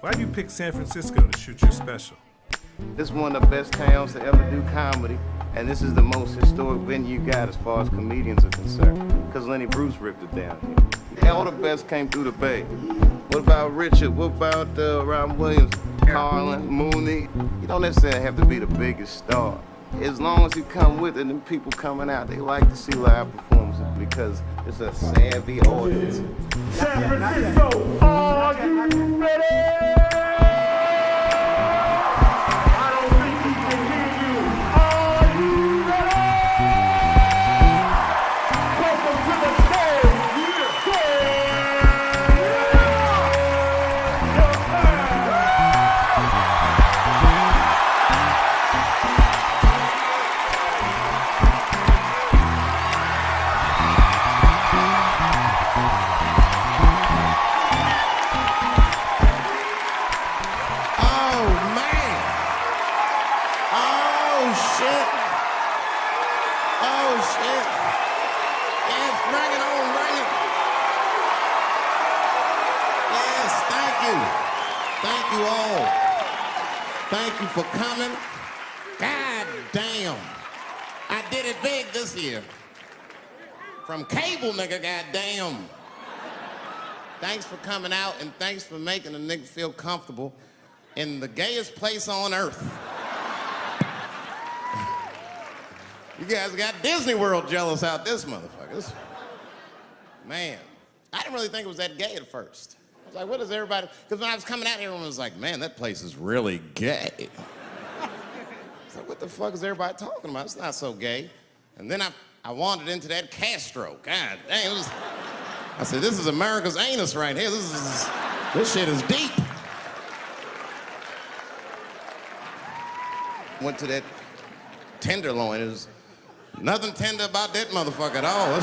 Why do you pick San Francisco to shoot your special? This is one of the best towns to ever do comedy, and this is the most historic venue you got as far as comedians are concerned, because Lenny Bruce ripped it down here. All the best came through the Bay. What about Richard? What about Robin Williams, Carlin, Mooney? You don't necessarily have to be the biggest star. As long as you come with it and people coming out, they like to see live performances because it's a savvy audience. San Francisco, are you ready? Thank you all. Thank you for coming. God damn. I did it big this year. From cable, nigga, goddamn. Thanks for coming out and thanks for making a nigga feel comfortable in the gayest place on earth. You guys got Disney World jealous out this motherfucker. Man, I didn't really think it was that gay at first. I was like, what is everybody? Because when I was coming out here, everyone was like, man, that place is really gay. I was like, what the fuck is everybody talking about? It's not so gay. And then I wandered into that Castro. God dang, I said, this is America's anus right here. This shit is deep. Went to that Tenderloin. It was nothing tender about that motherfucker at all.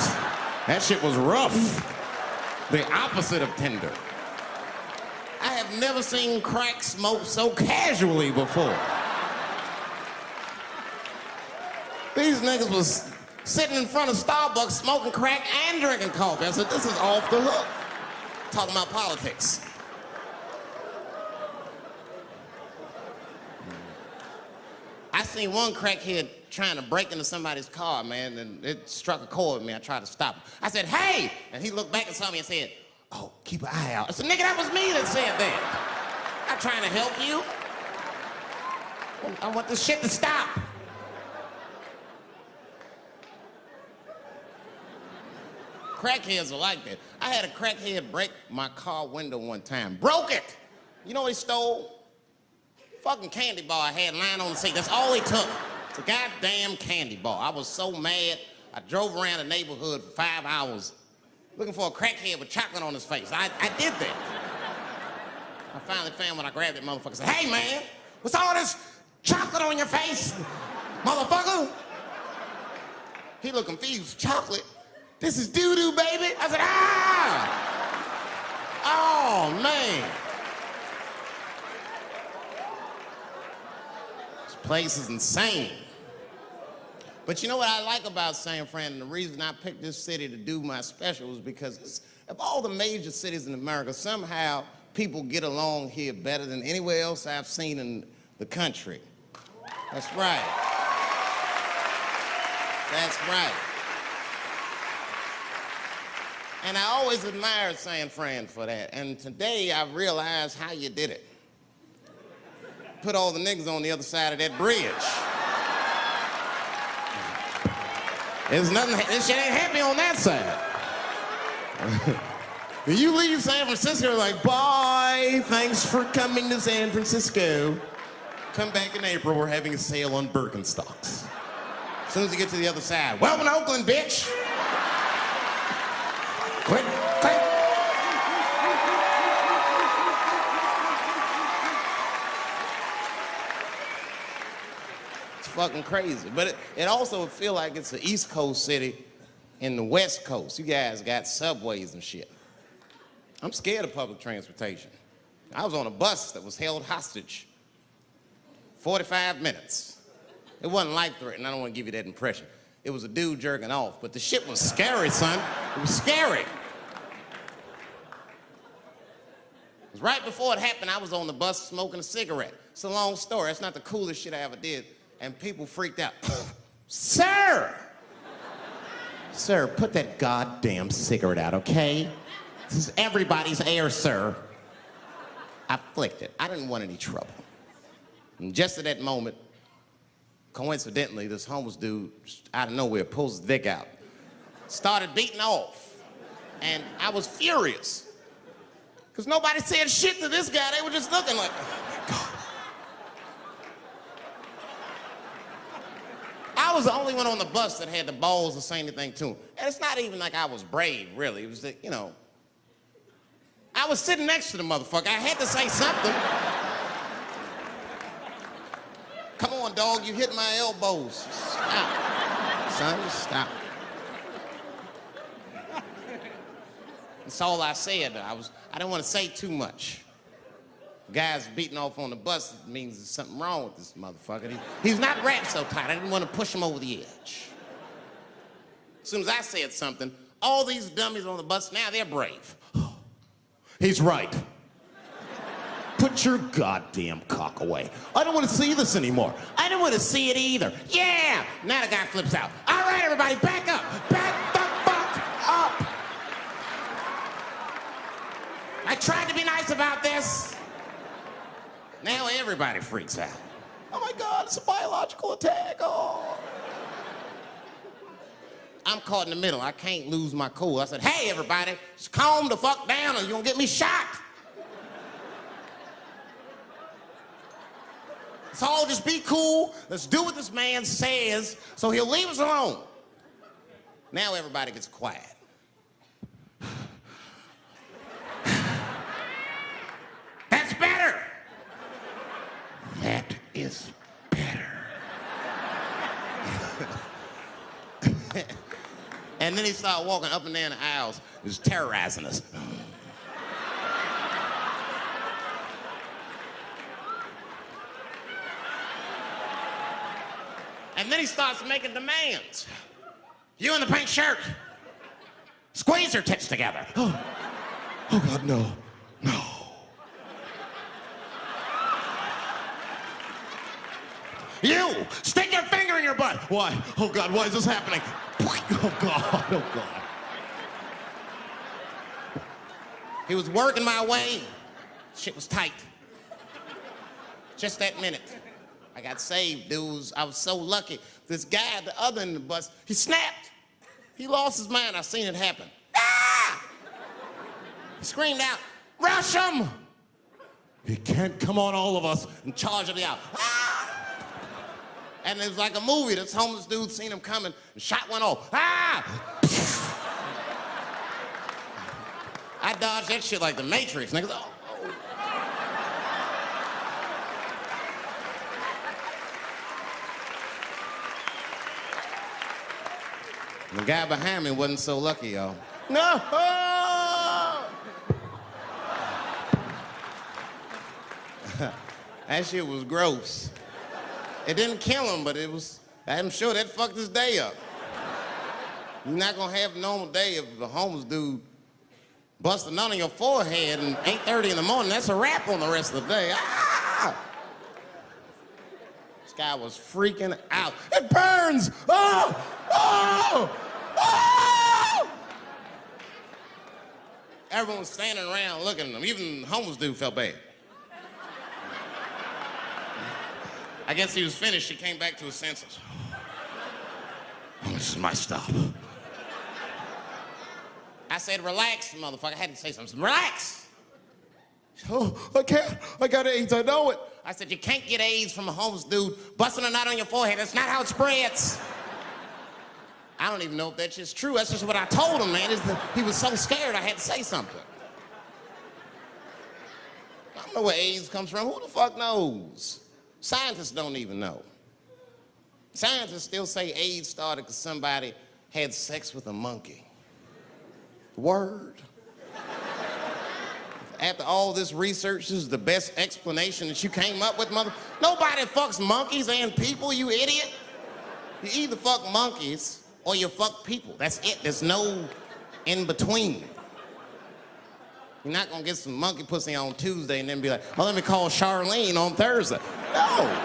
That shit was rough. The opposite of tender. I have never seen crack smoked so casually before. These niggas was sitting in front of Starbucks smoking crack and drinking coffee. I said, this is off the hook. Talking about politics. I seen one crackhead trying to break into somebody's car, man, and it struck a chord with me. I tried to stop him. I said, hey! And he looked back and saw me and said, oh, keep an eye out. I said, nigga, that was me that said that. I'm trying to help you. I want this shit to stop. Crackheads are like that. I had a crackhead break my car window one time. Broke it! You know what he stole? Fucking candy bar I had lying on the seat. That's all he took. It's a goddamn candy bar. I was so mad. I drove around the neighborhood for 5 hours looking for a crackhead with chocolate on his face. I did that. I finally found when I grabbed that motherfucker and said, hey man, what's all this chocolate on your face, motherfucker? He looked confused. Chocolate? This is doo-doo, baby. I said, ah! Oh, man. This place is insane. But you know what I like about San Fran, and the reason I picked this city to do my special is because of all the major cities in America, somehow people get along here better than anywhere else I've seen in the country. That's right. That's right. And I always admired San Fran for that. And today I realized how you did it. Put all the niggas on the other side of that bridge. There's nothing, this shit ain't happy on that side. You leave San Francisco like, bye, thanks for coming to San Francisco. Come back in April, we're having a sale on Birkenstocks. As soon as you get to the other side, welcome to Oakland, bitch. Click, click. It's fucking crazy. But it also feel like it's an East Coast city in the West Coast. You guys got subways and shit. I'm scared of public transportation. I was on a bus that was held hostage 45 minutes. It wasn't life-threatening. I don't want to give you that impression. It was a dude jerking off, but the shit was scary, son. It was scary. It 'Cause right before it happened, I was on the bus smoking a cigarette. It's a long story. That's not the coolest shit I ever did. And people freaked out. Sir! Sir, put that goddamn cigarette out, okay? This is everybody's air, sir. I flicked it. I didn't want any trouble. And just at that moment, coincidentally, this homeless dude, out of nowhere, pulls his dick out. Started beating off. And I was furious. Because nobody said shit to this guy. They were just looking like, oh my God. I was the only one on the bus that had the balls to say anything to him. And it's not even like I was brave, really. It was that, you know, I was sitting next to the motherfucker. I had to say something. Come on, dog, you hit my elbows. Stop. Son, just stop. That's all I said. I didn't want to say too much. Guys beating off on the bus means there's something wrong with this motherfucker. He's not wrapped so tight. I didn't want to push him over the edge. As soon as I said something, all these dummies on the bus, now they're brave. He's right. Put your goddamn cock away. I don't want to see this anymore. I don't want to see it either. Yeah! Now the guy flips out. All right, everybody, back up. Back the fuck up. I tried to be nice about this. Now everybody freaks out. Oh my God, it's a biological attack. Oh. I'm caught in the middle. I can't lose my cool. I said, hey, everybody, just calm the fuck down or you're gonna get me shot. Let's all just be cool. Let's do what this man says so he'll leave us alone. Now everybody gets quiet. That's better. That is better. And then he started walking up and down the aisles. He was terrorizing us. And then he starts making demands. You in the pink shirt, squeeze your tits together. Oh God, no, no. You, stick your finger in your butt. Why? Oh God, why is this happening? Oh God, oh God. He was working my way. Shit was tight. Just that minute. I got saved, dudes. I was so lucky. This guy at the other end of the bus, he snapped. He lost his mind. I seen it happen. Ah! He screamed out, rush him! He can't come on all of us and charge him out. Ah! And it was like a movie. This homeless dude seen him coming and shot one off. Ah! I dodged that shit like the Matrix. Niggas, oh. The guy behind me wasn't so lucky, y'all. No! That shit was gross. It didn't kill him, but it was, I'm sure that fucked his day up. You're not gonna have a normal day if the homeless dude busts a nut on your forehead and 8:30 in the morning. That's a wrap on the rest of the day. Ah! This guy was freaking out. It burns! Oh! Oh! Oh! Everyone was standing around looking at him. Even the homeless dude felt bad. I guess he was finished. He came back to his senses. Oh, this is my stop. I said, relax, motherfucker. I had to say something. Relax. Oh, I can't. I got AIDS. I know it. I said, you can't get AIDS from a homeless dude busting a nut on your forehead. That's not how it spreads. I don't even know if that's just true. That's just what I told him, man. He was so scared I had to say something. I don't know where AIDS comes from. Who the fuck knows? Scientists don't even know. Scientists still say AIDS started because somebody had sex with a monkey. Word. After all this research, this is the best explanation that you came up with, mother. Nobody fucks monkeys and people, you idiot. You either fuck monkeys or you fuck people. That's it. There's no in between. You're not gonna get some monkey pussy on Tuesday and then be like, oh, let me call Charlene on Thursday. No.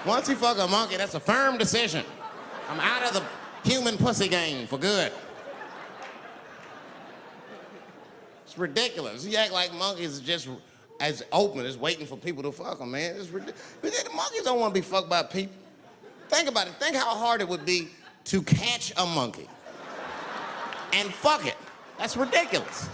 Once you fuck a monkey, that's a firm decision. I'm out of the human pussy game for good. It's ridiculous. You act like monkeys are just as open as waiting for people to fuck them, man. It's ridiculous. The monkeys don't want to be fucked by people. Think about it. Think how hard it would be to catch a monkey and fuck it. That's ridiculous.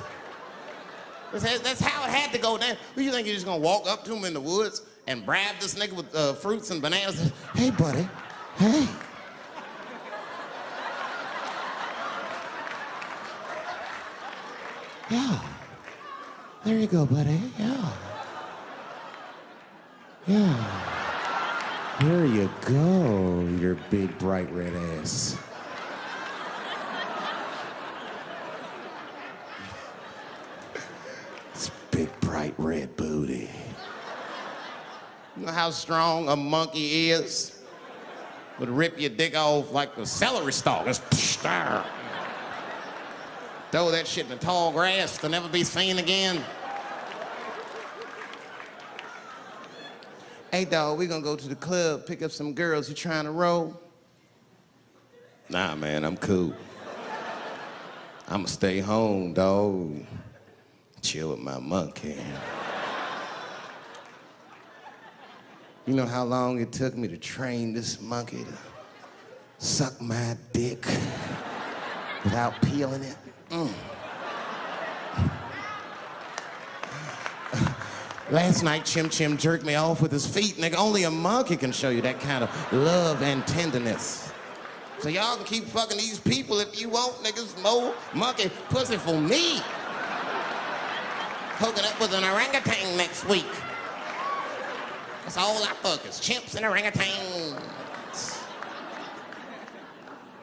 That's how it had to go down. Who you think you're just gonna walk up to him in the woods and bribe this nigga with fruits and bananas? Hey, buddy. Hey. Yeah. There you go, buddy. Yeah. Yeah. There you go, your big, bright red ass. This big, bright red booty. You know how strong a monkey is? Would rip your dick off like a celery stalk. Just throw that shit in the tall grass to never be seen again. Hey, dog, we gonna go to the club, pick up some girls. You trying to roll? Nah, man, I'm cool. I'ma stay home, dog. Chill with my monkey. You know how long it took me to train this monkey to suck my dick without peeling it? Last night, Chim Chim jerked me off with his feet. Nigga, only a monkey can show you that kind of love and tenderness. So y'all can keep fucking these people if you want, niggas. More monkey pussy for me. Hooking up with an orangutan next week. That's all I fuck is chimps and orangutans.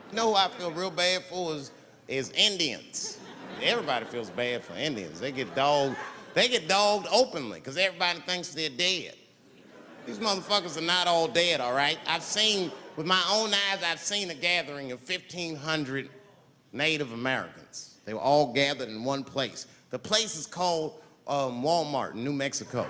You know who I feel real bad for is Indians. Everybody feels bad for Indians. They get dogged openly because everybody thinks they're dead. These motherfuckers are not all dead, all right? I've seen, with my own eyes, I've seen a gathering of 1,500 Native Americans. They were all gathered in one place. The place is called Walmart in New Mexico.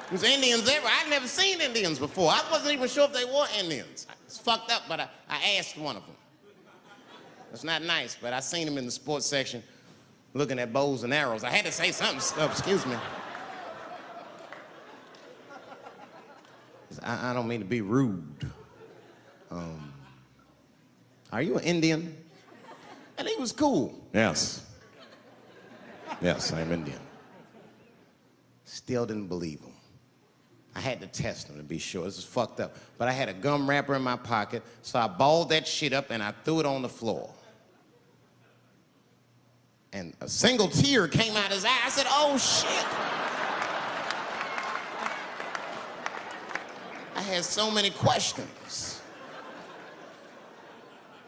There's Indians everywhere. I'd never seen Indians before. I wasn't even sure if they were Indians. It's fucked up, but I asked one of them. It's not nice, but I seen him in the sports section looking at bows and arrows. I had to say something. Excuse me. I don't mean to be rude. Are you an Indian? And he was cool. Yes. Yes, I'm Indian. Still didn't believe him. I had to test him to be sure. This is fucked up. But I had a gum wrapper in my pocket, so I balled that shit up and I threw it on the floor. And a single tear came out his eye. I said, oh, shit. I had so many questions.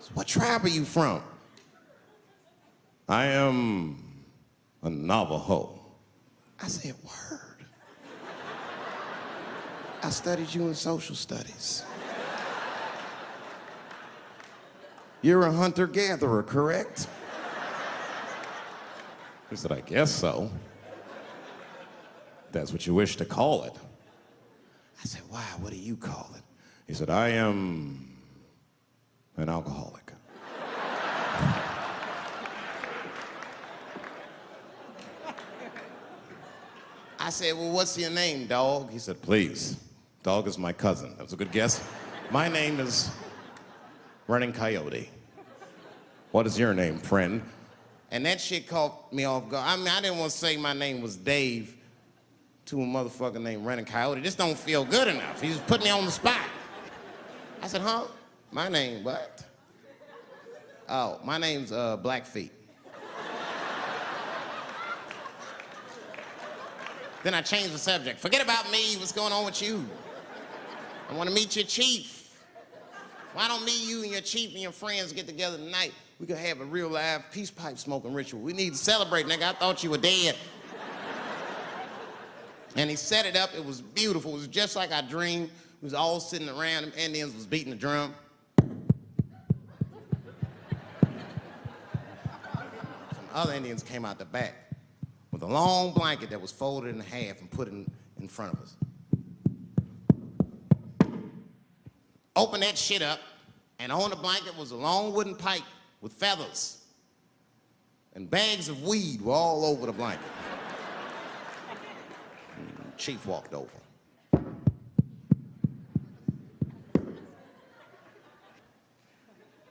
So what tribe are you from? I am a Navajo. I said, word. I studied you in social studies. You're a hunter-gatherer, correct? He said, I guess so. That's what you wish to call it. I said, why? What do you call it? He said, I am an alcoholic. I said, well, what's your name, dog? He said, please. Dog is my cousin. That was a good guess. My name is Running Coyote. What is your name, friend? And that shit caught me off guard. I mean, I didn't want to say my name was Dave to a motherfucker named Running Coyote. This don't feel good enough. He just put me on the spot. I said, huh? My name, what? Oh, my name's Blackfeet. Then I changed the subject. Forget about me, what's going on with you? I want to meet your chief. Why don't me, you, and your chief and your friends get together tonight? We could have a real live peace pipe smoking ritual. We need to celebrate, nigga. I thought you were dead. And he set it up. It was beautiful. It was just like I dreamed. We was all sitting around. Them Indians was beating the drum. other Indians came out the back with a long blanket that was folded in half and put in front of us. Opened that shit up, and on the blanket was a long wooden pipe with feathers. And bags of weed were all over the blanket. Chief walked over.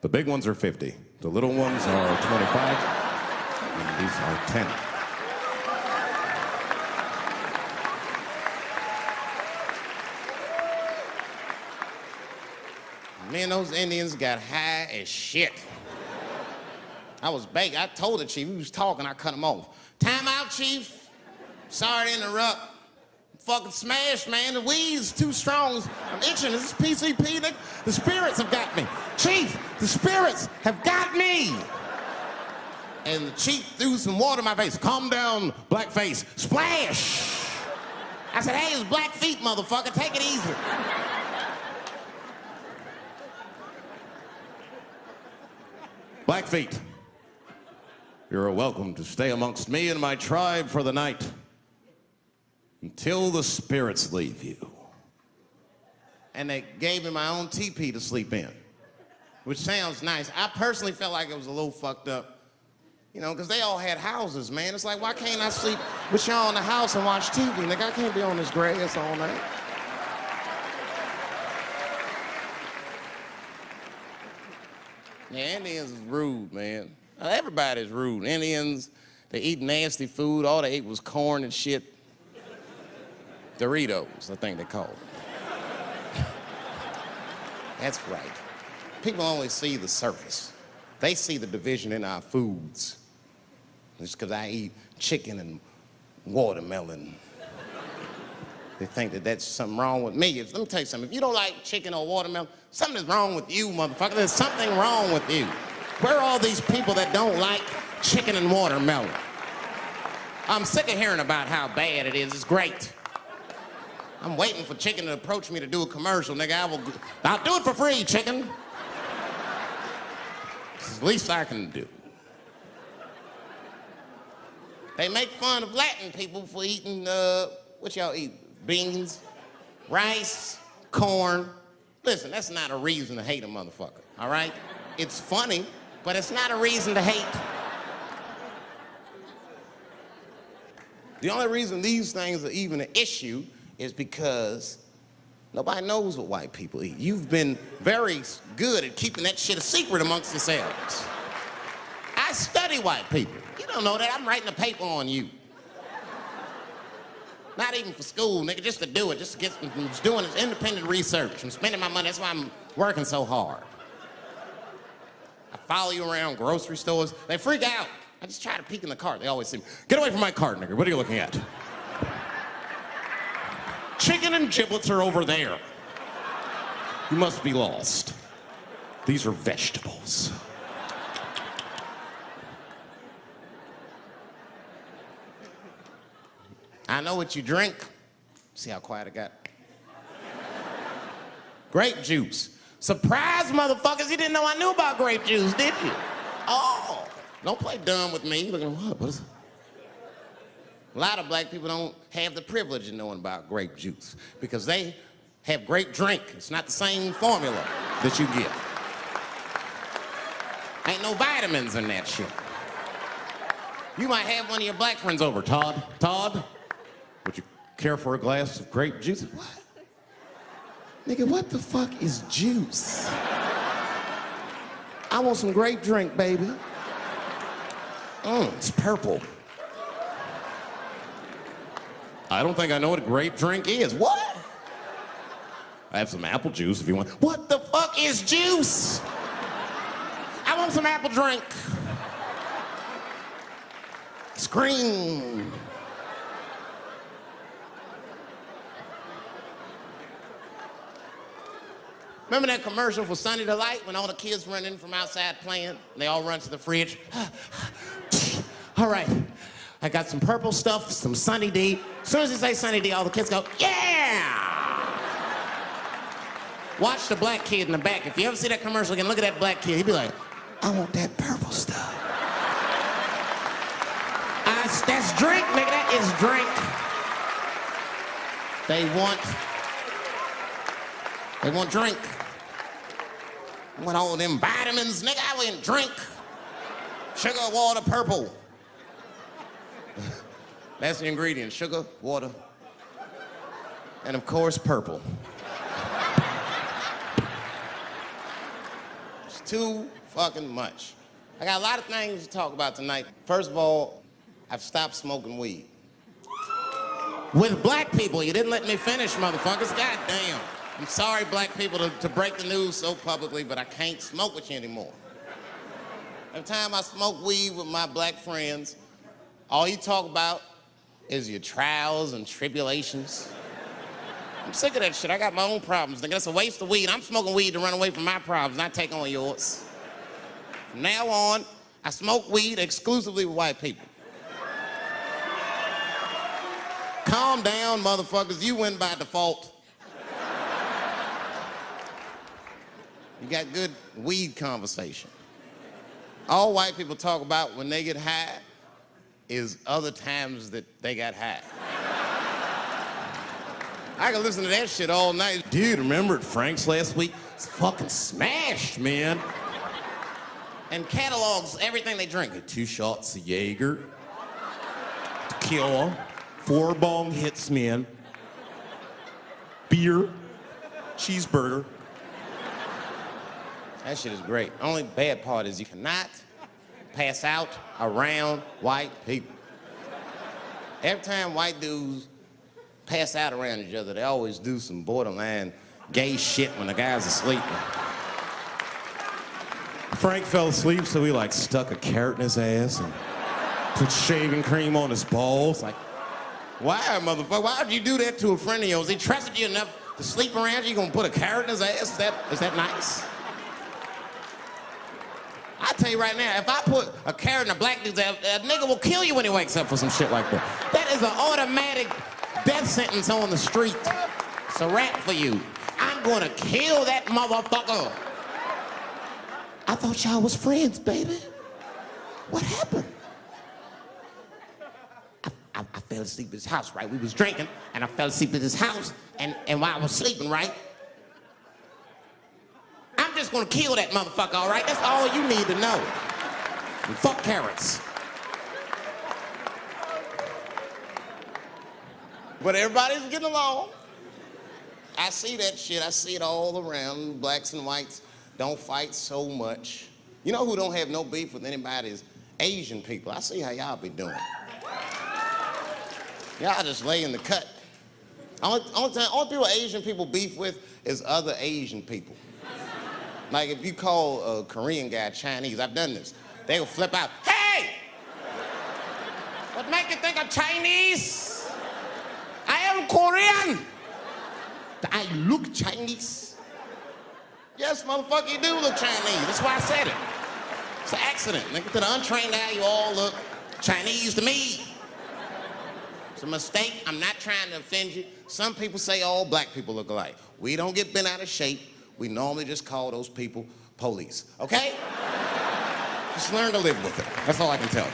The big ones are 50. The little ones are 25. And these are 10. Me and those Indians got high as shit. I was begging. I told the chief, he was talking, I cut him off. Time out, chief. Sorry to interrupt. Fucking smashed, man. The weed's too strong. I'm itching. This is PCP. The spirits have got me. Chief, the spirits have got me. And the chief threw some water in my face. Calm down, blackface. Splash. I said, hey, it's black feet, motherfucker. Take it easy. Blackfeet, you're welcome to stay amongst me and my tribe for the night until the spirits leave you. And they gave me my own teepee to sleep in, which sounds nice. I personally felt like it was a little fucked up, you know, because they all had houses, man. It's like, why can't I sleep with y'all in the house and watch TV? Nigga, I can't be on this grass all night. Yeah, Indians is rude, man. Everybody's rude. Indians, they eat nasty food. All they ate was corn and shit. Doritos, I think they call it. That's right. People only see the surface. They see the division in our foods. Just because I eat chicken and watermelon. They think that that's something wrong with me. Let me tell you something. If you don't like chicken or watermelon, something is wrong with you, motherfucker. There's something wrong with you. Where are all these people that don't like chicken and watermelon? I'm sick of hearing about how bad it is. It's great. I'm waiting for chicken to approach me to do a commercial, nigga. I'll do it for free, chicken. It's the least I can do. They make fun of Latin people for eating, what y'all eat? Beans, rice, corn. Listen, that's not a reason to hate a motherfucker, all right? It's funny, but it's not a reason to hate. The only reason these things are even an issue is because nobody knows what white people eat. You've been very good at keeping that shit a secret amongst yourselves. I study white people. You don't know that. I'm writing a paper on you. Not even for school, nigga, just to do it, just to get, I'm just doing this independent research. I'm spending my money, that's why I'm working so hard. I follow you around grocery stores. They freak out. I just try to peek in the cart. They always say, get away from my cart, nigga. What are you looking at? Chicken and giblets are over there. You must be lost. These are vegetables. I know what you drink. See how quiet I got? Grape juice. Surprise, motherfuckers, you didn't know I knew about grape juice, did you? Oh, don't play dumb with me. Look at what is it? A lot of black people don't have the privilege of knowing about grape juice because they have grape drink. It's not the same formula that you get. Ain't no vitamins in that shit. You might have one of your black friends over. Todd, would you care for a glass of grape juice? What? Nigga, what the fuck is juice? I want some grape drink, baby. It's purple. I don't think I know what a grape drink is. What? I have some apple juice if you want. What the fuck is juice? I want some apple drink. Scream. Remember that commercial for Sunny Delight when all the kids run in from outside playing? And they all run to the fridge. All right, I got some purple stuff, some Sunny D. As soon as you say Sunny D, all the kids go, yeah! Watch the black kid in the back. If you ever see that commercial again, look at that black kid. He'd be like, I want that purple stuff. That's drink, nigga. That is drink. They want drink. I want all them vitamins, nigga. I want drink. Sugar, water, purple. That's the ingredient. Sugar, water, and of course, purple. It's too fucking much. I got a lot of things to talk about tonight. First of all, I've stopped smoking weed. With black people, you didn't let me finish, motherfuckers. God damn. I'm sorry, black people, to break the news so publicly, but I can't smoke with you anymore. Every time I smoke weed with my black friends, all you talk about is your trials and tribulations. I'm sick of that shit. I got my own problems. Nigga, that's a waste of weed. I'm smoking weed to run away from my problems, not take on yours. From now on, I smoke weed exclusively with white people. Calm down, motherfuckers. You win by default. You got good weed conversation. All white people talk about when they get high is other times that they got high. I can listen to that shit all night. Dude, remember at Frank's last week? It's fucking smashed, man. And catalogs everything they drink. 2 shots of Jaeger, tequila, 4 bong hits, man, beer, cheeseburger. That shit is great. Only bad part is you cannot pass out around white people. Every time white dudes pass out around each other, they always do some borderline gay shit when the guy's asleep. Frank fell asleep, so we like stuck a carrot in his ass and put shaving cream on his balls. Like, why, motherfucker? Why would you do that to a friend of yours? He trusted you enough to sleep around you. You gonna put a carrot in his ass? Is that nice? I tell you right now, if I put a carrot in a black dude's ass, a nigga will kill you when he wakes up for some shit like that. That is an automatic death sentence on the street. It's a rap for you. I'm gonna kill that motherfucker. I thought y'all was friends, baby. What happened? I fell asleep at his house, right? We was drinking, and I fell asleep at his house, and while I was sleeping, right? I'm just gonna kill that motherfucker, all right? That's all you need to know. And fuck carrots. But everybody's getting along. I see that shit. I see it all around. Blacks and whites don't fight so much. You know who don't have no beef with anybody is Asian people. I see how y'all be doing. Y'all just lay in the cut. Only people Asian people beef with is other Asian people. Like if you call a Korean guy Chinese, I've done this. They will flip out, hey! What make you think I'm Chinese? I am Korean. I look Chinese. Yes, motherfucker, you do look Chinese. That's why I said it. It's an accident. Nigga, to the untrained eye, you all look Chinese to me. It's a mistake. I'm not trying to offend you. Some people say all black people look alike. We don't get bent out of shape. We normally just call those people police, okay? Just learn to live with it. That's all I can tell you.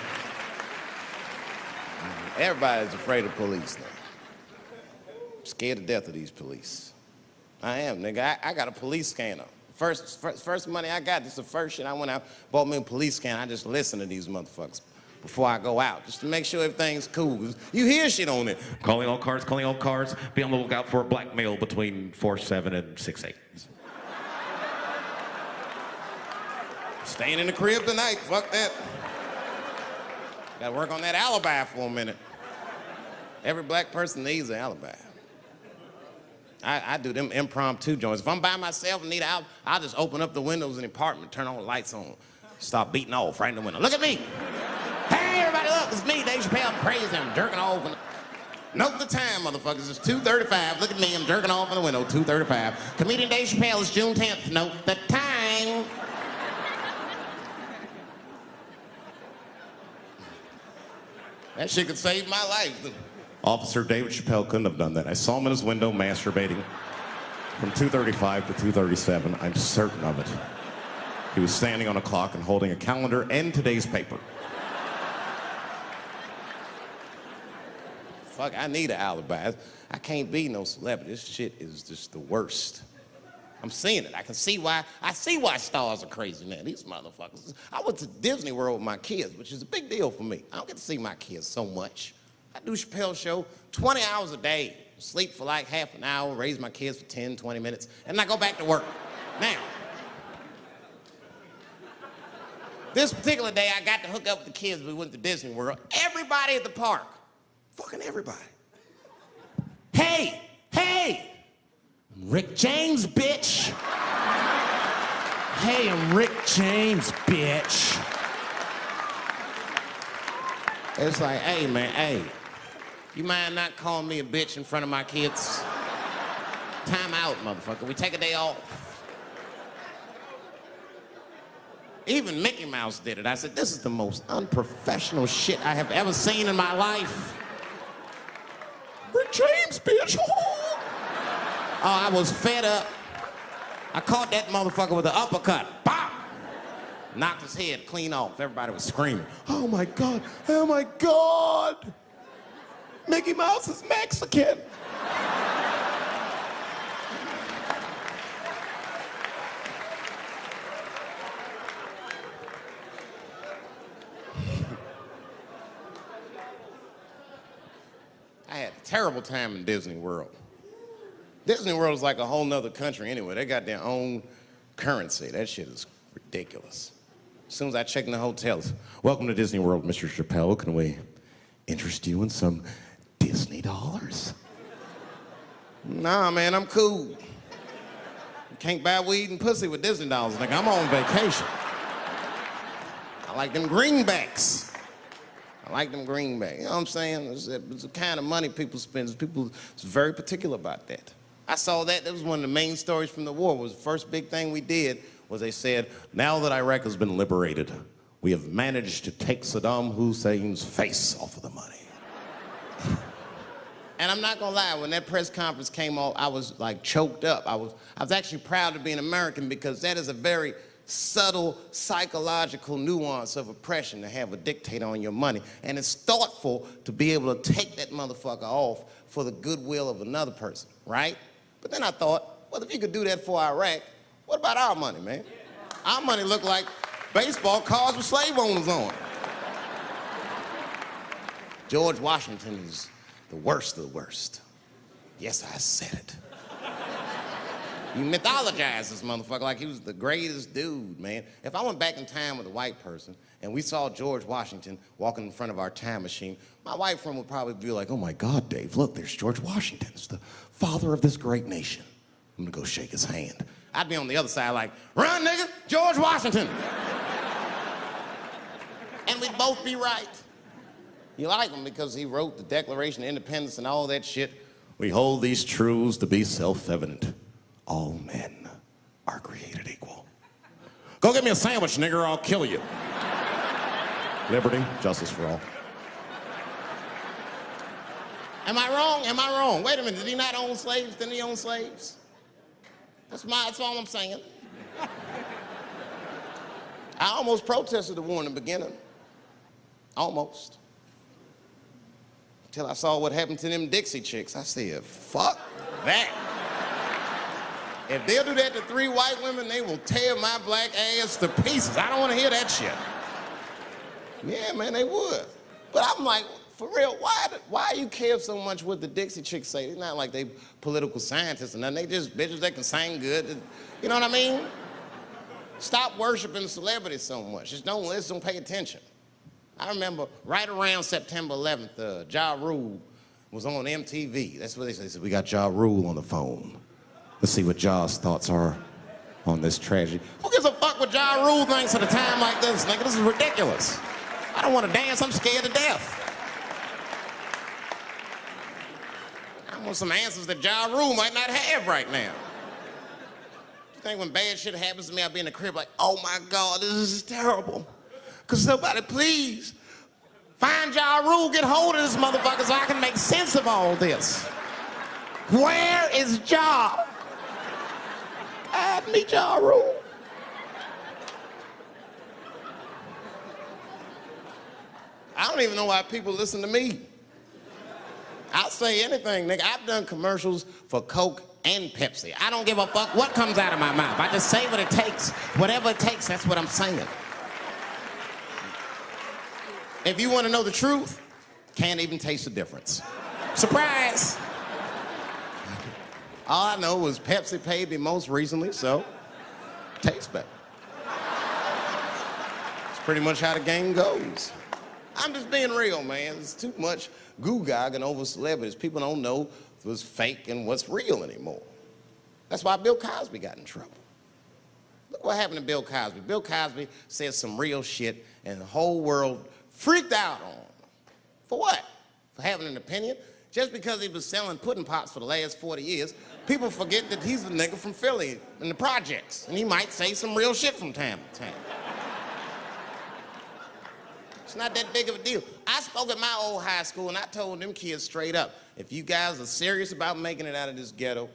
Everybody's afraid of police now. I'm scared to death of these police. I am, nigga. I got a police scanner. First money I got, this is the first shit I went out, bought me a police scanner. I just listen to these motherfuckers before I go out, just to make sure everything's cool. You hear shit on it. Calling all cars, be on the lookout for a black male between 4'7" and 6'8". Staying in the crib tonight, fuck that. Gotta work on that alibi for a minute. Every black person needs an alibi. I do them impromptu joints. If I'm by myself and need out, I'll just open up the windows in the apartment, turn all the lights on, start beating off right in the window. Look at me. Hey, everybody, look, it's me, Dave Chappelle. I'm crazy, I'm jerking off. Note the time, motherfuckers. It's 2:35. Look at me, I'm jerking off in the window, 2:35. Comedian Dave Chappelle is June 10th. Note the time. That shit could save my life. Officer David Chappelle couldn't have done that. I saw him in his window masturbating from 2:35 to 2:37. I'm certain of it. He was standing on a clock and holding a calendar and today's paper. Fuck, I need an alibi. I can't be no celebrity. This shit is just the worst. I'm seeing it. I see why stars are crazy now. These motherfuckers. I went to Disney World with my kids, which is a big deal for me. I don't get to see my kids so much. I do Chappelle show 20 hours a day, sleep for like half an hour, raise my kids for 10, 20 minutes, and I go back to work. Now, this particular day, I got to hook up with the kids. We went to Disney World. Everybody at the park, fucking everybody. Hey, Rick James, bitch. Hey, I'm Rick James, bitch. It's like, hey, man, hey. You mind not calling me a bitch in front of my kids? Time out, motherfucker. We take a day off. Even Mickey Mouse did it. I said, this is the most unprofessional shit I have ever seen in my life. Rick James, bitch. Oh, I was fed up. I caught that motherfucker with an uppercut. Bop! Knocked his head clean off. Everybody was screaming. Oh my God, oh my God! Mickey Mouse is Mexican. I had a terrible time in Disney World. Disney World is like a whole nother country anyway. They got their own currency. That shit is ridiculous. As soon as I check in the hotels, welcome to Disney World, Mr. Chappelle. Can we interest you in some Disney dollars? Nah, man, I'm cool. You can't buy weed and pussy with Disney dollars. Like, I'm on vacation. I like them greenbacks. I like them greenbacks. You know what I'm saying? It's the kind of money people spend. People is very particular about that. I saw that. That was one of the main stories from the war. Was the first big thing we did was they said, now that Iraq has been liberated, we have managed to take Saddam Hussein's face off of the money. And I'm not gonna lie, when that press conference came off, I was like choked up. I was actually proud to be an American because that is a very subtle psychological nuance of oppression to have a dictator on your money. And it's thoughtful to be able to take that motherfucker off for the goodwill of another person, right? But then I thought, well, if you could do that for Iraq, what about our money, man? Our money looked like baseball cards with slave owners on. George Washington is the worst of the worst. Yes, I said it. You mythologize this motherfucker like he was the greatest dude, man. If I went back in time with a white person and we saw George Washington walking in front of our time machine, my white friend would probably be like, oh my God, Dave, look, there's George Washington. It's the father of this great nation. I'm gonna go shake his hand. I'd be on the other side like, run, nigga, George Washington. And we'd both be right. You like him because he wrote the Declaration of Independence and all that shit. We hold these truths to be self-evident. All men are created equal. Go get me a sandwich, nigger, or I'll kill you. Liberty, justice for all. Am I wrong? Am I wrong? Wait a minute, did he not own slaves? Didn't he own slaves? That's all I'm saying. I almost protested the war in the beginning. Almost. Until I saw what happened to them Dixie chicks. I said, fuck that. If they'll do that to 3 white women, they will tear my black ass to pieces. I don't want to hear that shit. Yeah, man, they would. But I'm like, for real, why you care so much what the Dixie chicks say? It's not like they political scientists or nothing. They just bitches that can sing good. You know what I mean? Stop worshiping celebrities so much. Just don't listen, don't pay attention. I remember right around September 11th, Ja Rule was on MTV. That's what they said. They said, we got Ja Rule on the phone. Let's see what Ja's thoughts are on this tragedy. Who gives a fuck what Ja Rule thinks at a time like this, nigga? This is ridiculous. I don't want to dance, I'm scared to death. I want some answers that Ja Rule might not have right now. You think when bad shit happens to me, I'll be in the crib like, oh my God, this is terrible. Could somebody please find Ja Rule, get hold of this motherfucker so I can make sense of all this. Where is Ja? Guide me, Ja Rule. I don't even know why people listen to me. I'll say anything, nigga. I've done commercials for Coke and Pepsi. I don't give a fuck what comes out of my mouth. I just say what it takes. Whatever it takes, that's what I'm saying. If you want to know the truth, can't even taste the difference. Surprise! All I know was Pepsi paid me most recently, so tastes better. It's pretty much how the game goes. I'm just being real, man. There's too much goo-gagging over celebrities. People don't know what's fake and what's real anymore. That's why Bill Cosby got in trouble. Look what happened to Bill Cosby. Bill Cosby said some real shit, and the whole world freaked out on him. For what? For having an opinion? Just because he was selling pudding pops for the last 40 years, people forget that he's a nigga from Philly in the projects, and he might say some real shit from time to time. It's not that big of a deal. I spoke at my old high school, and I told them kids straight up, if you guys are serious about making it out of this ghetto,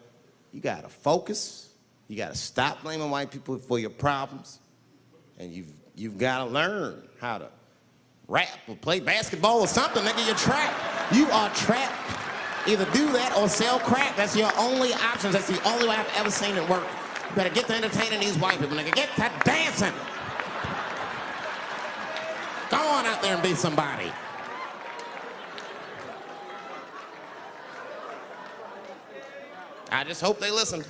you gotta focus, you gotta stop blaming white people for your problems, and you've gotta learn how to rap or play basketball or something, nigga. You're trapped. You are trapped. Either do that or sell crack. That's your only options. That's the only way I've ever seen it work. You better get to entertaining these white people, nigga. Get to dancing. Go on out there and be somebody. I just hope they listen.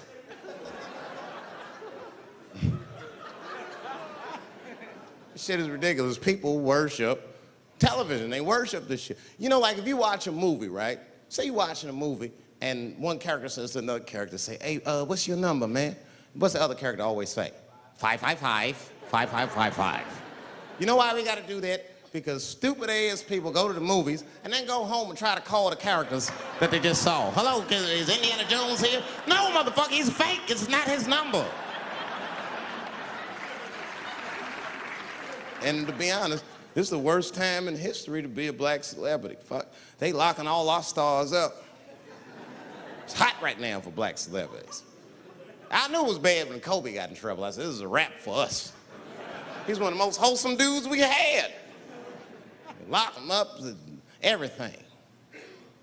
This shit is ridiculous. People worship television. They worship this shit. You know, like if you watch a movie, right? Say you're watching a movie and one character says to another character, say, hey, what's your number, man? What's the other character always say? 555, 5555. You know why we gotta do that? Because stupid ass people go to the movies and then go home and try to call the characters that they just saw. Hello, is Indiana Jones here? No, motherfucker, he's fake. It's not his number. And to be honest, this is the worst time in history to be a black celebrity. Fuck, they locking all our stars up. It's hot right now for black celebrities. I knew it was bad when Kobe got in trouble. I said, this is a wrap for us. He's one of the most wholesome dudes we had. Lock him up, everything.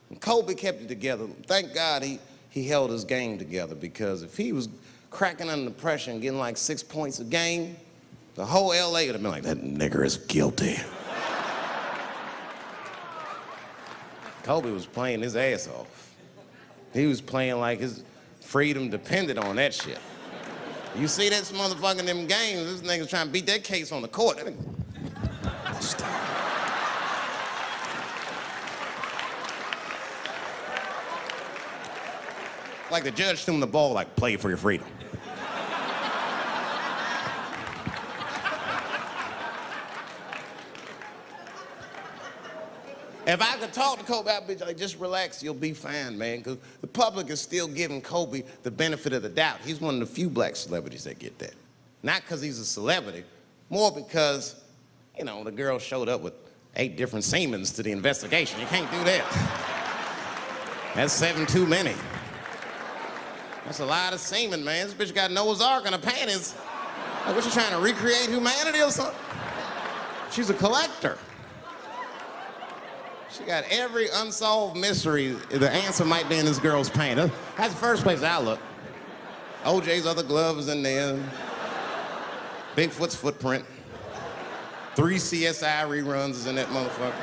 And Kobe kept it together. Thank God he held his game together, because if he was cracking under pressure and getting like 6 points a game, the whole LA would have been like, that nigger is guilty. Kobe was playing his ass off. He was playing like his freedom depended on that shit. You see this motherfucker in them games, this nigga's trying to beat that case on the court. That nigga, stop. Like the judge threw him the ball, like, play for your freedom. If I could talk to Kobe, I'd be like, just relax, you'll be fine, man, because the public is still giving Kobe the benefit of the doubt. He's one of the few black celebrities that get that. Not because he's a celebrity, more because, you know, the girl showed up with 8 different semens to the investigation. You can't do that. That's 7 too many. That's a lot of semen, man. This bitch got Noah's Ark in her panties. Like, what, you trying to recreate humanity or something? She's a collector. She got every unsolved mystery. The answer might be in this girl's paint. That's the first place I look. OJ's other glove is in there. Bigfoot's footprint. 3 CSI reruns is in that motherfucker.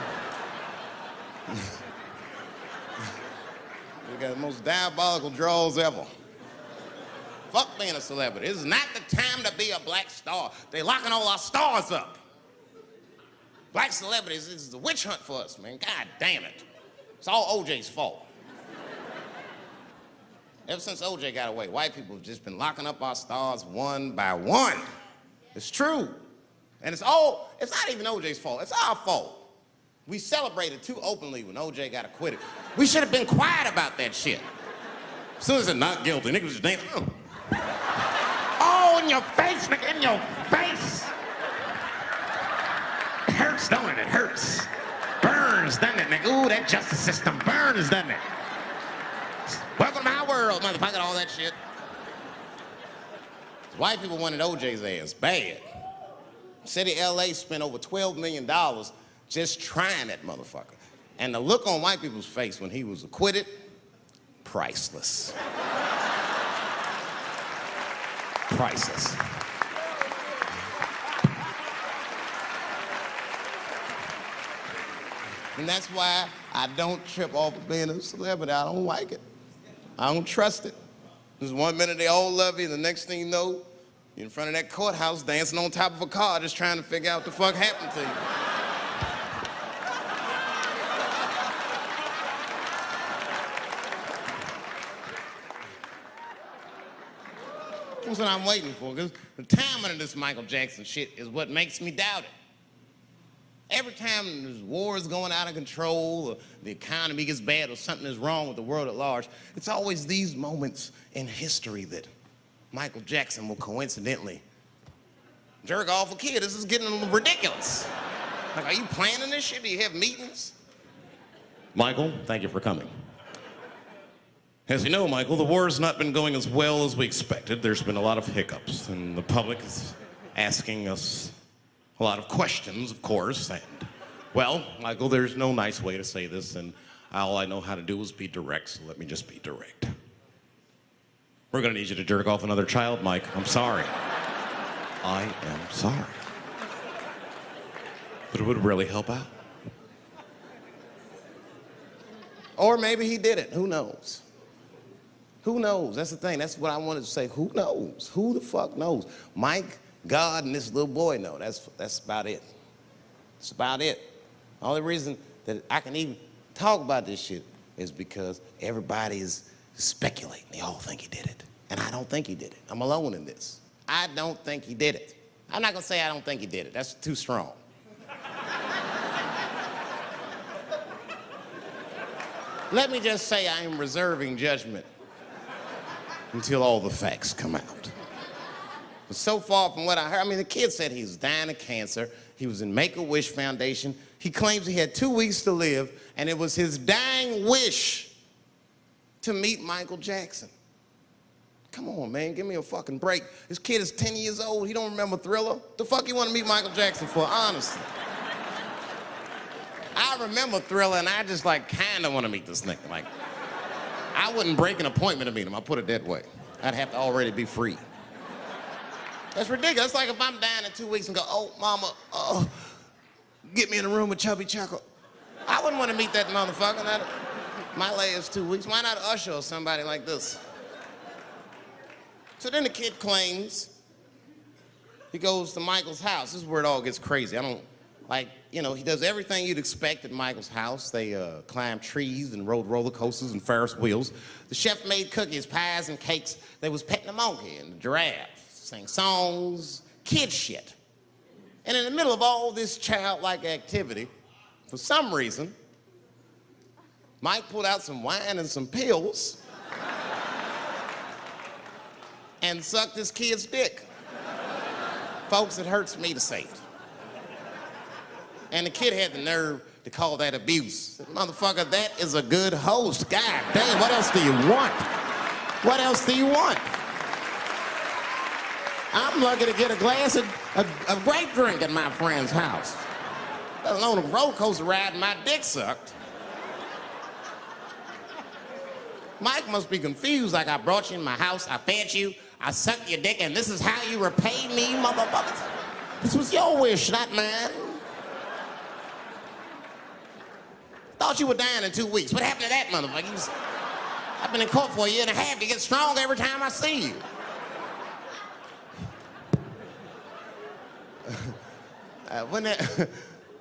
We got the most diabolical draws ever. Fuck being a celebrity. This is not the time to be a black star. They locking all our stars up. Black celebrities, this is a witch hunt for us, man. God damn it. It's all OJ's fault. Ever since OJ got away, white people have just been locking up our stars one by one. It's true. And it's not even OJ's fault, it's our fault. We celebrated too openly when OJ got acquitted. We should have been quiet about that shit. As soon as it's not guilty, niggas just damn. Oh, in your face, nigga, in your face. It hurts, don't it? It hurts. Burns, doesn't it, nigga? Ooh, that justice system burns, doesn't it? Welcome to my world, motherfucker, all that shit. White people wanted OJ's ass bad. City of LA spent over $12 million just trying that motherfucker. And the look on white people's face when he was acquitted, priceless. Priceless. And that's why I don't trip off of being a celebrity. I don't like it. I don't trust it. There's one minute they all love you, and the next thing you know, you're in front of that courthouse dancing on top of a car just trying to figure out what the fuck happened to you. That's what I'm waiting for, because the timing of this Michael Jackson shit is what makes me doubt it. Every time this war is going out of control, or the economy gets bad, or something is wrong with the world at large, it's always these moments in history that Michael Jackson will coincidentally jerk off a kid. This is getting ridiculous. Like, are you planning this shit? Do you have meetings? Michael, thank you for coming. As you know, Michael, the war has not been going as well as we expected. There's been a lot of hiccups, and the public is asking us a lot of questions, of course, and, well, Michael, there's no nice way to say this, and all I know how to do is be direct, so let me just be direct. We're gonna need you to jerk off another child, Mike. I'm sorry. I am sorry. But it would really help out. Or maybe he did it. Who knows? Who knows? That's the thing. That's what I wanted to say. Who knows? Who the fuck knows? Mike, God, and this little boy know. That's about it. That's about it. The only reason that I can even talk about this shit is because everybody is speculating. They all think he did it. And I don't think he did it. I'm alone in this. I don't think he did it. I'm not gonna say I don't think he did it. That's too strong. Let me just say I am reserving judgment until all the facts come out. But so far from what I heard, I mean, the kid said he was dying of cancer. He was in Make-A-Wish Foundation. He claims he had 2 weeks to live, and it was his dying wish to meet Michael Jackson. Come on, man, give me a fucking break. This kid is 10 years old. He don't remember Thriller. The fuck you want to meet Michael Jackson for, honestly? I remember Thriller, and I just, like, kind of want to meet this nigga. Like, I wouldn't break an appointment to meet him. I'll put it that way. I'd have to already be free. That's ridiculous. It's like if I'm dying in 2 weeks and go, oh, mama, get me in a room with Chubby Chuckle. I wouldn't want to meet that motherfucker. My last 2 weeks. Why not Usher or somebody like this? So then the kid claims he goes to Michael's house. This is where it all gets crazy. I don't, like, you know, he does everything you'd expect at Michael's house. They climb trees and rode roller coasters and Ferris wheels. The chef made cookies, pies, and cakes. They was petting the monkey and the giraffe, sang songs, kid shit. And in the middle of all this childlike activity, for some reason, Mike pulled out some wine and some pills and sucked his kid's dick. Folks, it hurts me to say it. And the kid had the nerve to call that abuse. Motherfucker, that is a good host. God damn, what else do you want? What else do you want? I'm lucky to get a glass of grape drink at my friend's house. Let alone a roller coaster ride and my dick sucked. Mike must be confused, like I brought you in my house, I fed you, I sucked your dick, and this is how you repay me, motherfuckers? This was your wish, not mine. Thought you were dying in 2 weeks. What happened to that motherfucker? I've been in court for a year and a half. You get stronger every time I see you.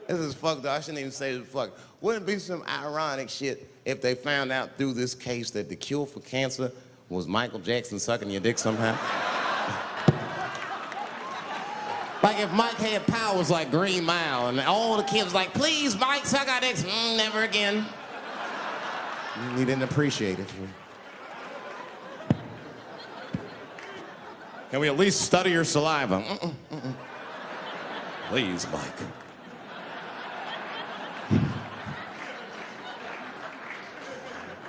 This is fucked up. I shouldn't even say this fuck. Wouldn't it be some ironic shit if they found out through this case that the cure for cancer was Michael Jackson sucking your dick somehow? Like if Mike had powers like Green Mile and all the kids like, please, Mike, suck our dicks. Never again. You didn't appreciate it. Can we at least study your saliva? Please, Mike.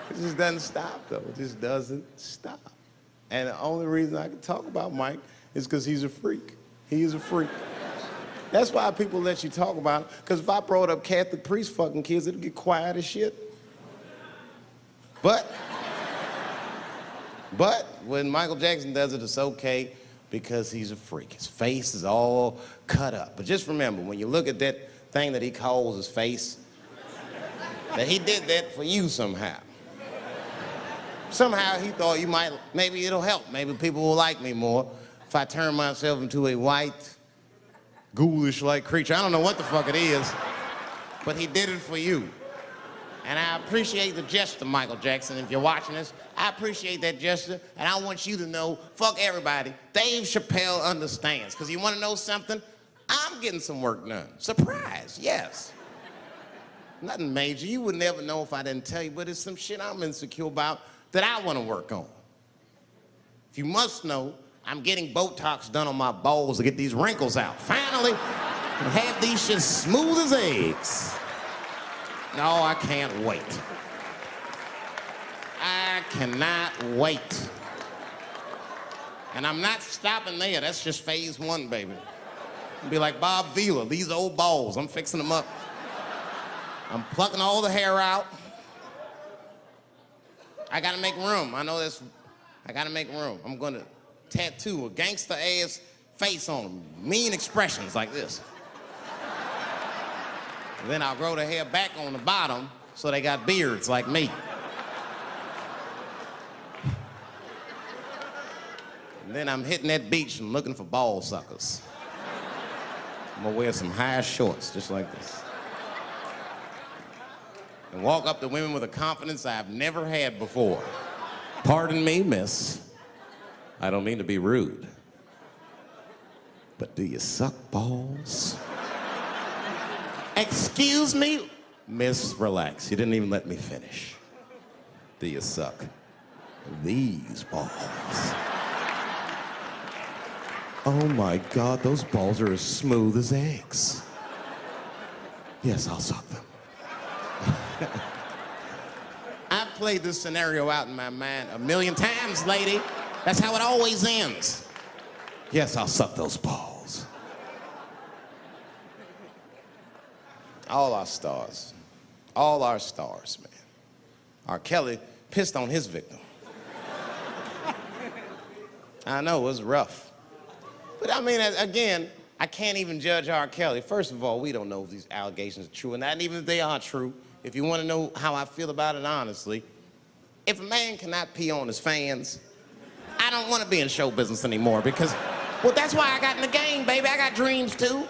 It just doesn't stop, though. It just doesn't stop. And the only reason I can talk about Mike is because he's a freak. He is a freak. That's why people let you talk about it. Because if I brought up Catholic priest fucking kids, it'd get quiet as shit. But when Michael Jackson does it, it's okay because he's a freak. His face is all cut up. But just remember, when you look at that thing that he calls his face, that he did that for you somehow. Somehow he thought you might, maybe it'll help. Maybe people will like me more if I turn myself into a white, ghoulish-like creature. I don't know what the fuck it is, but he did it for you. And I appreciate the gesture, Michael Jackson. If you're watching this, I appreciate that gesture, and I want you to know, fuck everybody, Dave Chappelle understands. Because you want to know something? I'm getting some work done. Surprise, yes. Nothing major. You would never know if I didn't tell you, but it's some shit I'm insecure about that I want to work on. If you must know, I'm getting Botox done on my balls to get these wrinkles out. Finally, have these shits smooth as eggs. No, I can't wait. I cannot wait. And I'm not stopping there. That's just phase one, baby. I'll be like Bob Vila, these old balls, I'm fixing them up. I'm plucking all the hair out. I gotta make room. I know this. I gotta make room. I'm gonna tattoo a gangster ass face on them. Mean expressions like this. And then I'll grow the hair back on the bottom so they got beards like me. And then I'm hitting that beach and looking for ball suckers. I'm gonna wear some high shorts just like this. And walk up to women with a confidence I've never had before. Pardon me, miss. I don't mean to be rude. But do you suck balls? Excuse me? Miss, relax. You didn't even let me finish. Do you suck these balls? Oh my God, those balls are as smooth as eggs. Yes, I'll suck them. I've played this scenario out in my mind a million times, lady. That's how it always ends. Yes, I'll suck those balls. All our stars, man. R. Kelly pissed on his victim. I know, it was rough. But I mean, again, I can't even judge R. Kelly. First of all, we don't know if these allegations are true, and even if they are true, if you want to know how I feel about it honestly, if a man cannot pee on his fans, I don't want to be in show business anymore because, well, that's why I got in the game, baby. I got dreams too.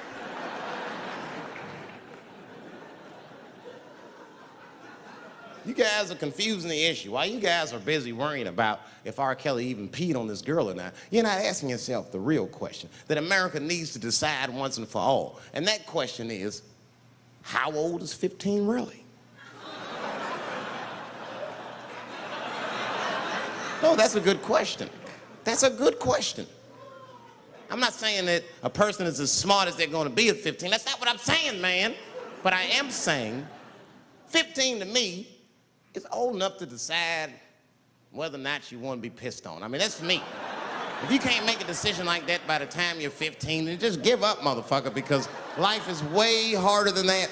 You guys are confusing the issue. While you guys are busy worrying about if R. Kelly even peed on this girl or not, you're not asking yourself the real question that America needs to decide once and for all. And that question is, how old is 15 really? No, that's a good question. That's a good question. I'm not saying that a person is as smart as they're going to be at 15. That's not what I'm saying, man. But I am saying 15 to me is old enough to decide whether or not you want to be pissed on. I mean, that's me. If you can't make a decision like that by the time you're 15, then just give up, motherfucker, because life is way harder than that.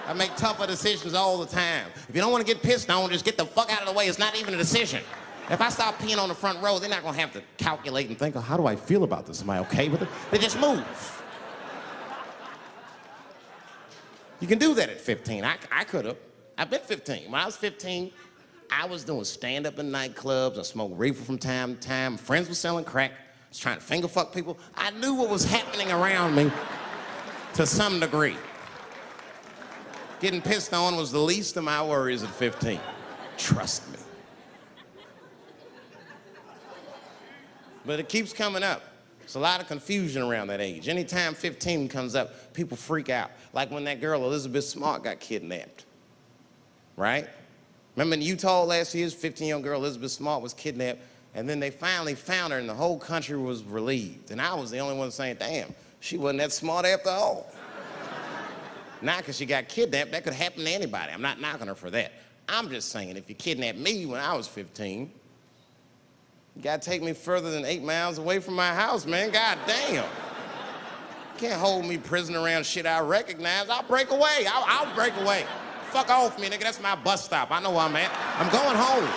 I make tougher decisions all the time. If you don't want to get pissed on, just get the fuck out of the way. It's not even a decision. If I start peeing on the front row, they're not going to have to calculate and think, oh, how do I feel about this? Am I okay with it? They just move. You can do that at 15. I could have. I've been 15. When I was 15, I was doing stand-up in nightclubs. I smoked reefer from time to time. Friends were selling crack. I was trying to finger fuck people. I knew what was happening around me to some degree. Getting pissed on was the least of my worries at 15. Trust me. But it keeps coming up. There's a lot of confusion around that age. Anytime 15 comes up, people freak out. Like when that girl, Elizabeth Smart, got kidnapped. Right? Remember in Utah last year, 15-year-old girl Elizabeth Smart was kidnapped, and then they finally found her, and the whole country was relieved. And I was the only one saying, damn, she wasn't that smart after all. Now, because she got kidnapped, that could happen to anybody. I'm not knocking her for that. I'm just saying, if you kidnapped me when I was 15, you gotta take me further than 8 miles away from my house, man. God damn. Can't hold me prisoner around shit I recognize. I'll break away. I'll break away. Fuck off me, nigga. That's my bus stop. I know where I'm at. I'm going home.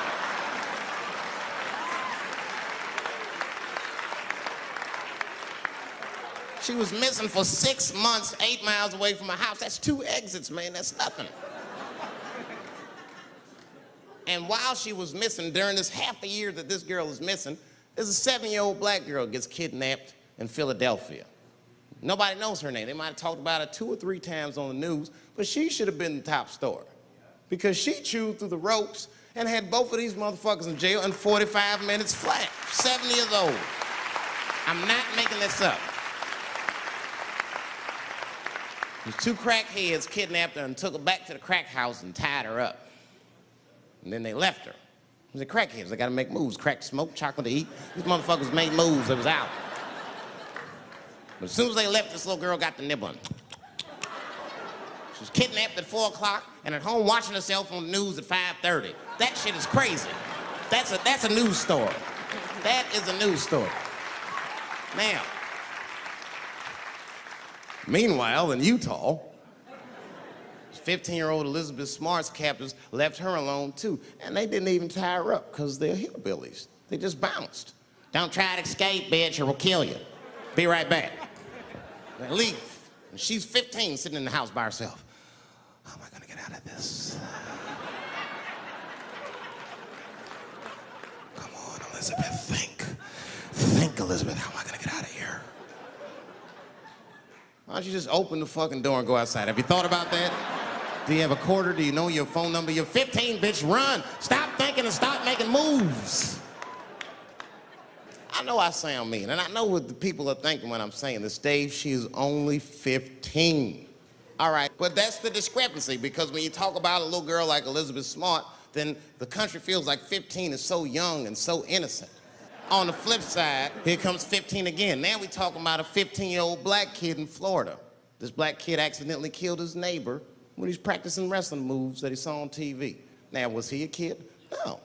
She was missing for 6 months, 8 miles away from my house. That's 2 exits, man. That's nothing. And while she was missing, during this half a year that this girl is missing, there's a 7-year-old black girl gets kidnapped in Philadelphia. Nobody knows her name. They might have talked about it 2 or 3 times on the news, but she should have been the top story because she chewed through the ropes and had both of these motherfuckers in jail in 45 minutes flat. 7 years old. I'm not making this up. These 2 crackheads kidnapped her and took her back to the crack house and tied her up. And then they left her. They're crackheads. They gotta make moves. Crack to smoke, chocolate to eat. These motherfuckers made moves. It was out. But as soon as they left, this little girl got the nibbling. She was kidnapped at 4 o'clock and at home watching herself on the news at 5:30. That shit is crazy. That's a news story. That is a news story. Now, meanwhile, in Utah, 15-year-old Elizabeth Smart's captors left her alone too, and they didn't even tie her up because they're hillbillies. They just bounced. Don't try to escape, bitch, or we'll kill you. Be right back. They leave. And she's 15, sitting in the house by herself. How am I gonna get out of this? Come on, Elizabeth, think. Think, Elizabeth, how am I gonna get out of here? Why don't you just open the fucking door and go outside? Have you thought about that? Do you have a quarter? Do you know your phone number? You're 15, bitch, run. Stop thinking and stop making moves. I know I sound mean, and I know what the people are thinking when I'm saying this. Dave, she is only 15. All right, but that's the discrepancy, because when you talk about a little girl like Elizabeth Smart, then the country feels like 15 is so young and so innocent. On the flip side, here comes 15 again. Now we talking about a 15-year-old black kid in Florida. This black kid accidentally killed his neighbor when he's practicing wrestling moves that he saw on TV. Now, was he a kid? No.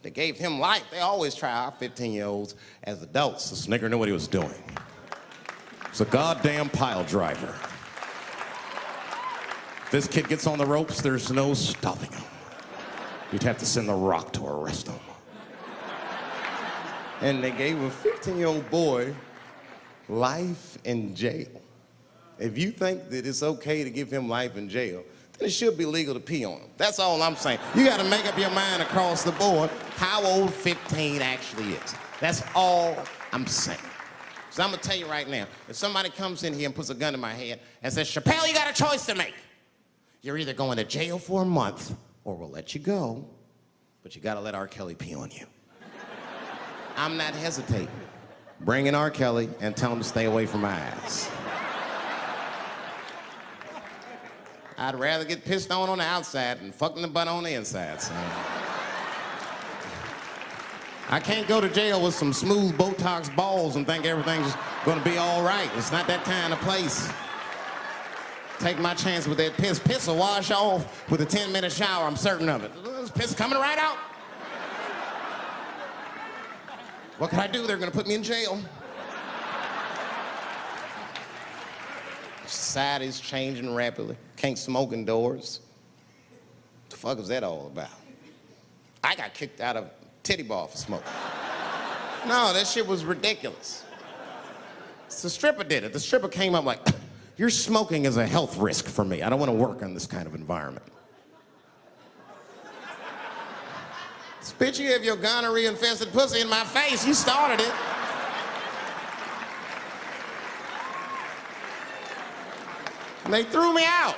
They gave him life. They always try our 15-year-olds as adults. The snigger knew what he was doing. It's a goddamn pile driver. If this kid gets on the ropes, there's no stopping him. You'd have to send the Rock to arrest him. And they gave a 15-year-old boy life in jail. If you think that it's okay to give him life in jail, then it should be legal to pee on him. That's all I'm saying. You gotta make up your mind across the board how old 15 actually is. That's all I'm saying. So I'm gonna tell you right now, if somebody comes in here and puts a gun in my head and says, Chappelle, you got a choice to make. You're either going to jail for a month or we'll let you go, but you gotta let R. Kelly pee on you. I'm not hesitating. Bring in R. Kelly and tell him to stay away from my ass. I'd rather get pissed on the outside than fucking the butt on the inside, son. I can't go to jail with some smooth Botox balls and think everything's gonna be all right. It's not that kind of place. Take my chance with that piss. Piss will wash off with a 10-minute shower, I'm certain of it. This piss coming right out. What can I do? They're gonna put me in jail. Society's changing rapidly. Can't smoke indoors. What the fuck is that all about? I got kicked out of titty bar for smoking. No, that shit was ridiculous. The stripper did it. The stripper came up like, your smoking is a health risk for me. I don't want to work in this kind of environment. Bitch, you have your gonorrhea-infested pussy in my face. You started it. And they threw me out.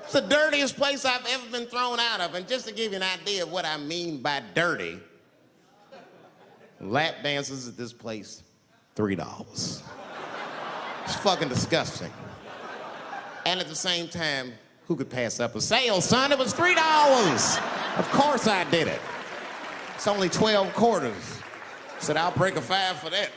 It's the dirtiest place I've ever been thrown out of. And just to give you an idea of what I mean by dirty, lap dances at this place, $3. It's fucking disgusting. And at the same time, who could pass up a sale, son? It was $3. Of course I did it. It's only 12 quarters. Said, I'll break a 5 for that.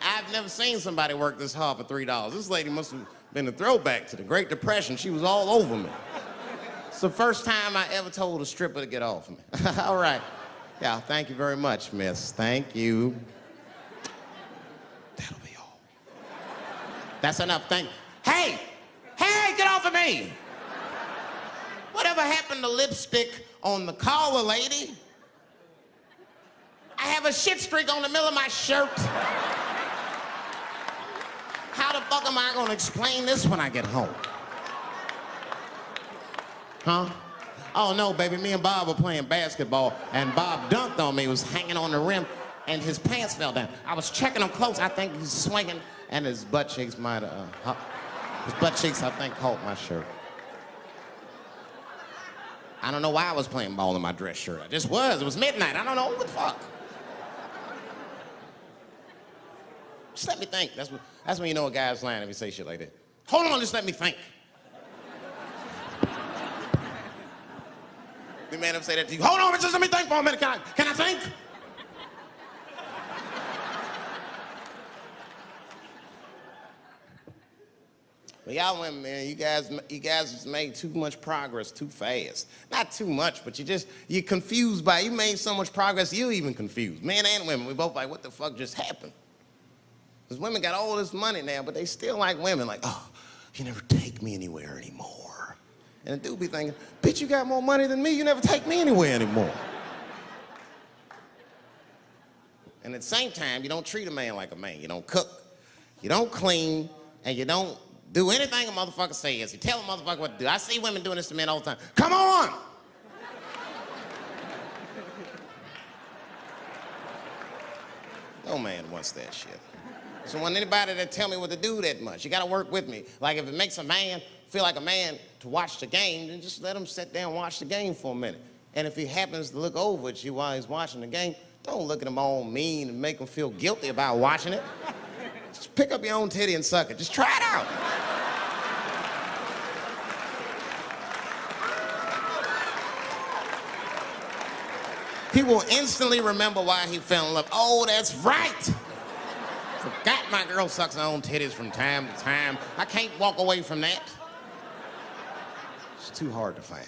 I've never seen somebody work this hard for $3. This lady must have been a throwback to the Great Depression. She was all over me. It's the first time I ever told a stripper to get off me. All right. Yeah, thank you very much, miss. Thank you. That's enough. Hey, get off of me. Whatever happened to lipstick on the collar, lady? I have a shit streak on the middle of my shirt. How the fuck am I gonna explain this when I get home? Huh? Oh no, baby, me and Bob were playing basketball and Bob dunked on me, was hanging on the rim and his pants fell down. I was checking him close, I think he's swinging and his butt cheeks might have, his butt cheeks I think caught my shirt. I don't know why I was playing ball in my dress shirt. I just was, it was midnight, I don't know, what the fuck? Just let me think, that's when you know a guy's lying if he say shit like that. Hold on, just let me think. The man ever say that to you? Hold on, just let me think for a minute. Can I think? But y'all women, man, you guys just made too much progress too fast. Not too much, but you're confused by it. You made so much progress, you're even confused. Men and women, we both like, what the fuck just happened? Because women got all this money now, but they still like women, like, oh, you never take me anywhere anymore. And the dude be thinking, bitch, you got more money than me, you never take me anywhere anymore. And at the same time, you don't treat a man like a man. You don't cook, you don't clean, and you don't do anything a motherfucker says. You tell a motherfucker what to do. I see women doing this to men all the time. Come on! No man wants that shit. So want anybody that tell me what to do that much. You gotta work with me. Like if it makes a man feel like a man to watch the game, then just let him sit down and watch the game for a minute. And if he happens to look over at you while he's watching the game, don't look at him all mean and make him feel guilty about watching it. Just pick up your own titty and suck it. Just try it out. He will instantly remember why he fell in love. Oh, that's right. Forgot my girl sucks her own titties from time to time. I can't walk away from that. It's too hard to find.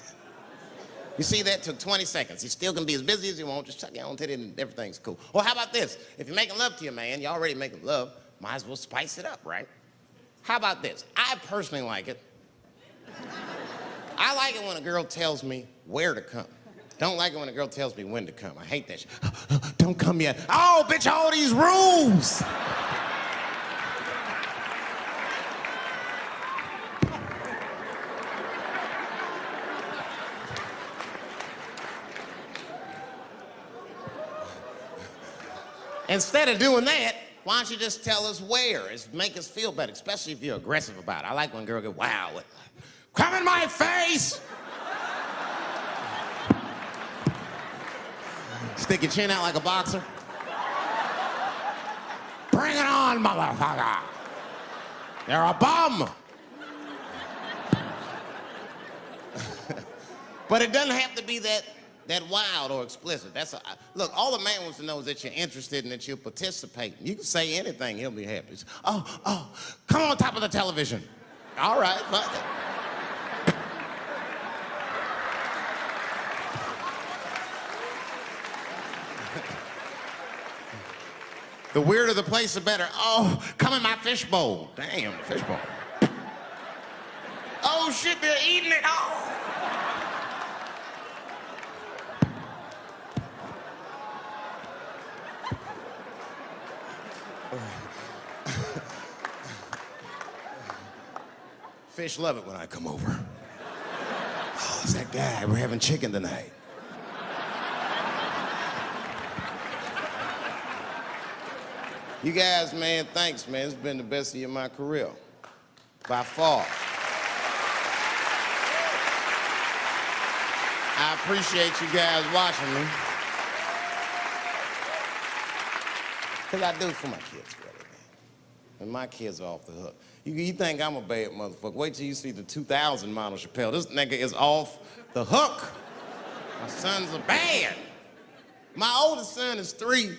You see, that took 20 seconds. You still can be as busy as you want, just suck your own titty and everything's cool. Well, how about this? If you're making love to your man, you already making love, might as well spice it up, right? How about this? I personally like it. I like it when a girl tells me where to come. Don't like it when a girl tells me when to come. I hate that shit. Don't come yet. Oh, bitch, all these rules. Instead of doing that, why don't you just tell us where? It's make us feel better, especially if you're aggressive about it. I like when a girl goes, wow, come in my face! Stick your chin out like a boxer. Bring it on, motherfucker! You're a bum! But it doesn't have to be that wild or explicit. Look, all the man wants to know is that you're interested and that you're participating. You can say anything, he'll be happy. Oh, come on top of the television. All right, fuck it. The weirder the place, the better. Oh, come in my fishbowl. Damn, fishbowl. Oh shit, they're eating it. Oh. Fish love it when I come over. Oh, it's that guy. We're having chicken tonight. You guys, man, thanks, man. It's been the best year of my career. By far. I appreciate you guys watching me. Because I do it for my kids, really, man. And my kids are off the hook. You think I'm a bad motherfucker. Wait till you see the 2000 model Chappelle. This nigga is off the hook. My sons are bad. My oldest son is 3.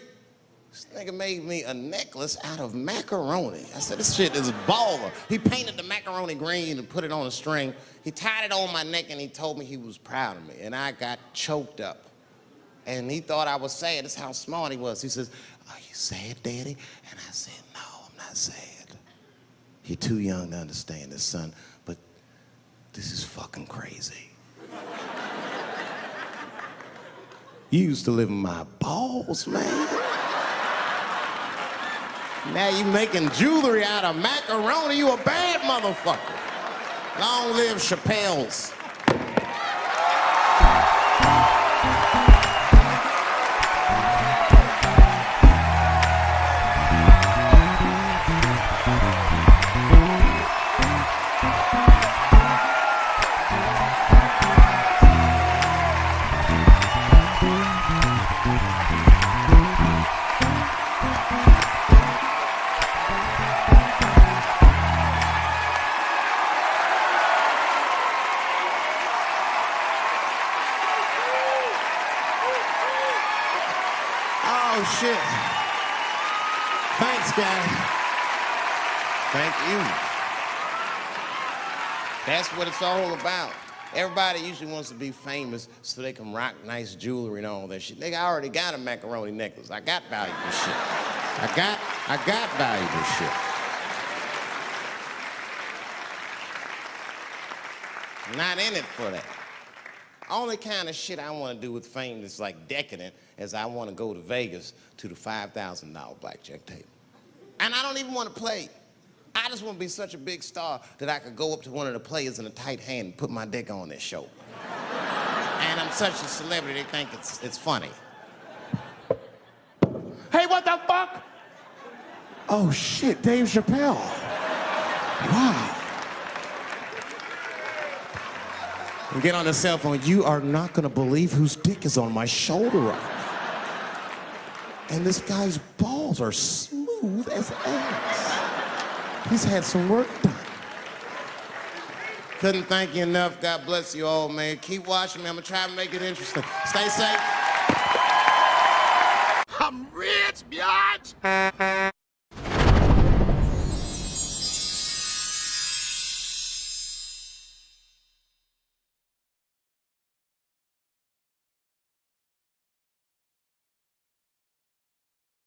This nigga made me a necklace out of macaroni. I said, this shit is baller. He painted the macaroni green and put it on a string. He tied it on my neck and he told me he was proud of me. And I got choked up. And he thought I was sad. That's how smart he was. He says, are you sad, Daddy? And I said, no, I'm not sad. You're too young to understand this, son, but this is fucking crazy. You used to live in my balls, man. Now you making jewelry out of macaroni. You a bad motherfucker. Long live Chappelle's. Oh, shit. Thanks, guys. Thank you. That's what it's all about. Everybody usually wants to be famous so they can rock nice jewelry and all that shit. Nigga, I already got a macaroni necklace. I got valuable shit. I got valuable shit. Not in it for that. Only kind of shit I want to do with fame that's like decadent is I want to go to Vegas to the $5,000 blackjack table. And I don't even want to play. I just want to be such a big star that I could go up to one of the players in a tight hand and put my dick on their show. And I'm such a celebrity, they think it's funny. Hey, what the fuck? Oh shit, Dave Chappelle. Wow. And get on the cell phone. You are not gonna believe whose dick is on my shoulder right now. And this guy's balls are smooth as ass. He's had some work done. Couldn't thank you enough. God bless you all, man. Keep watching me. I'm gonna try to make it interesting. Stay safe. I'm rich, biatch.